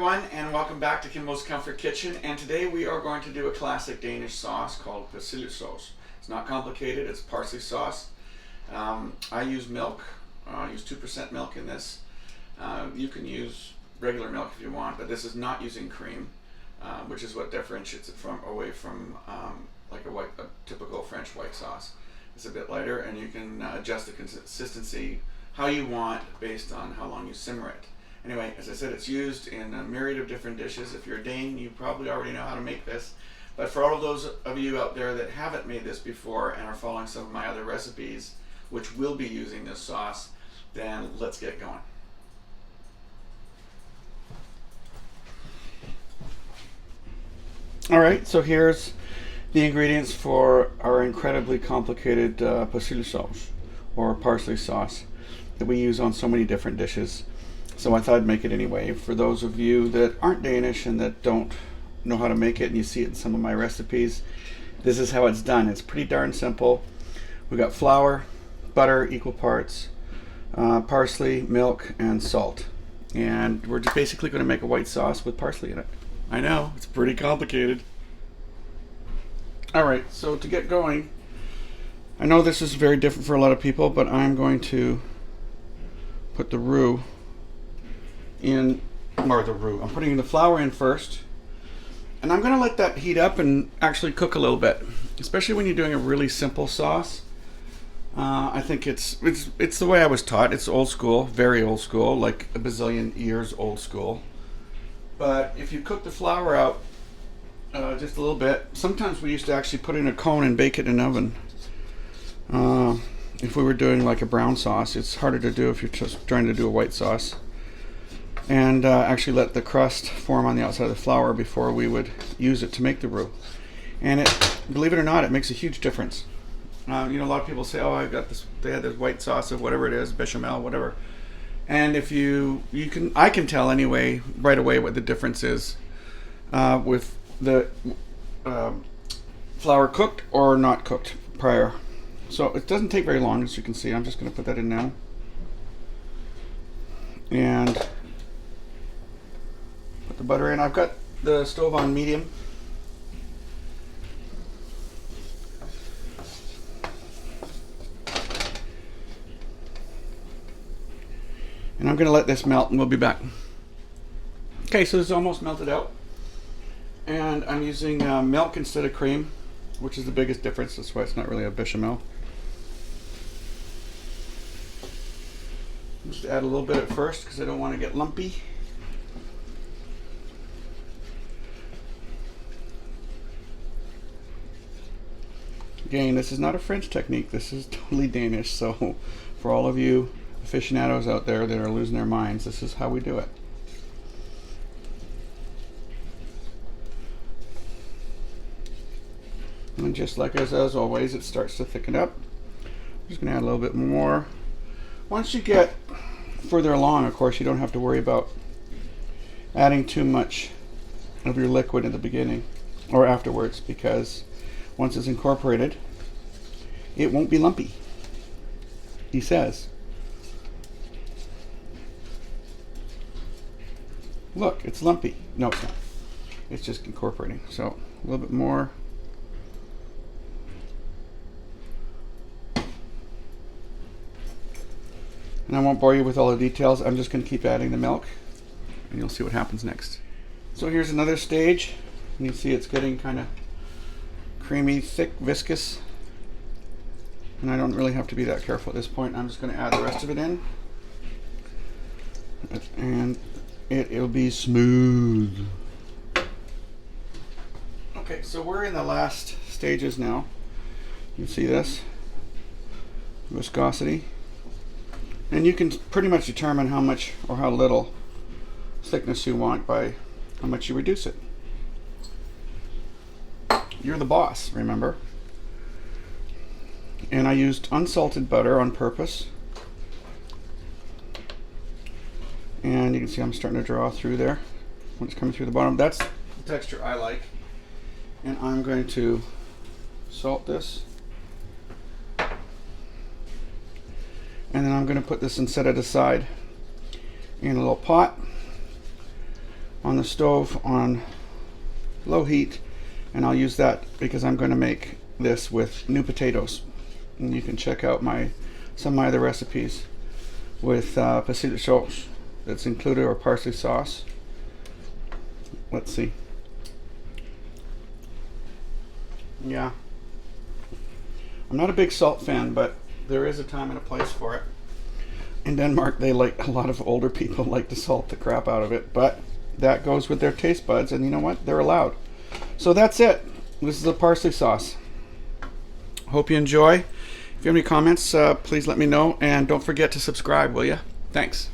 everyone, and welcome back to Kimbo's Comfort Kitchen. And today we are going to do a classic Danish sauce called Persillesovs. It's not complicated, it's parsley sauce. I use milk. I use 2% milk in this. You can use regular milk if you want, but this is not using cream, which is what differentiates it away from like a typical French white sauce. It's a bit lighter, and you can adjust the consistency how you want based on how long you simmer it. Anyway, as I said, it's used in a myriad of different dishes. If you're a Dane, you probably already know how to make this. But for all of those of you out there that haven't made this before and are following some of my other recipes, which will be using this sauce, then let's get going. All right, so here's the ingredients for our incredibly complicated Persillesovs, or parsley sauce, that we use on so many different dishes. So I thought I'd make it anyway. For those of you that aren't Danish and that don't know how to make it, and you see it in some of my recipes, this is how it's done. It's pretty darn simple. We got flour, butter, equal parts, parsley, milk, and salt. And we're just basically going to make a white sauce with parsley in it. I know, it's pretty complicated. Alright, so to get going, I know this is very different for a lot of people, but I'm going to put the roux in, or the roux. I'm putting the flour in first, and I'm going to let that heat up and actually cook a little bit, especially when you're doing a really simple sauce. I think it's the way I was taught. It's old school, very old school, like a bazillion years old school. But if you cook the flour out just a little bit, sometimes we used to actually put it in a cone and bake it in an oven. If we were doing like a brown sauce, it's harder to do if you're just trying to do a white sauce. And actually let the crust form on the outside of the flour before we would use it to make the roux. And it, believe it or not, it makes a huge difference. You know, a lot of people say, "Oh, I got this." They had this white sauce of whatever it is, bechamel, whatever. And if I can tell anyway, right away, what the difference is with the flour cooked or not cooked prior. So it doesn't take very long, as you can see. I'm just going to put that in now. And put the butter in. I've got the stove on medium. And I'm going to let this melt, and we'll be back. Okay, so this is almost melted out. And I'm using milk instead of cream, which is the biggest difference. That's why it's not really a bechamel. Just add a little bit at first because I don't want to get lumpy. Again, this is not a French technique. This is totally Danish. So for all of you aficionados out there that are losing their minds, this is how we do it. And just like as always, it starts to thicken up. I'm just going to add a little bit more. Once you get further along, of course, you don't have to worry about adding too much of your liquid in the beginning or afterwards, because once it's incorporated, it won't be lumpy, he says. Look, it's lumpy. No, it's not. It's just incorporating. So a little bit more. And I won't bore you with all the details. I'm just going to keep adding the milk, and you'll see what happens next. So here's another stage. You can see it's getting kind of creamy, thick, viscous. And I don't really have to be that careful at this point. I'm just going to add the rest of it in. And it'll be smooth. Okay, so we're in the last stages now. You can see this viscosity. And you can pretty much determine how much or how little thickness you want by how much you reduce it. You're the boss, remember? And I used unsalted butter on purpose. And you can see I'm starting to draw through there when it's coming through the bottom. That's the texture I like. And I'm going to salt this. And then I'm going to put this and set it aside in a little pot on the stove on low heat, and I'll use that because I'm going to make this with new potatoes. And you can check out some of my other recipes with Persillesovs that's included, or parsley sauce. Let's see. Yeah. I'm not a big salt fan, but there is a time and a place for it. In Denmark, a lot of older people like to salt the crap out of it, but that goes with their taste buds, and you know what? They're allowed. So that's it. This is a parsley sauce. Hope you enjoy. If you have any comments, please let me know, and don't forget to subscribe, will you? Thanks.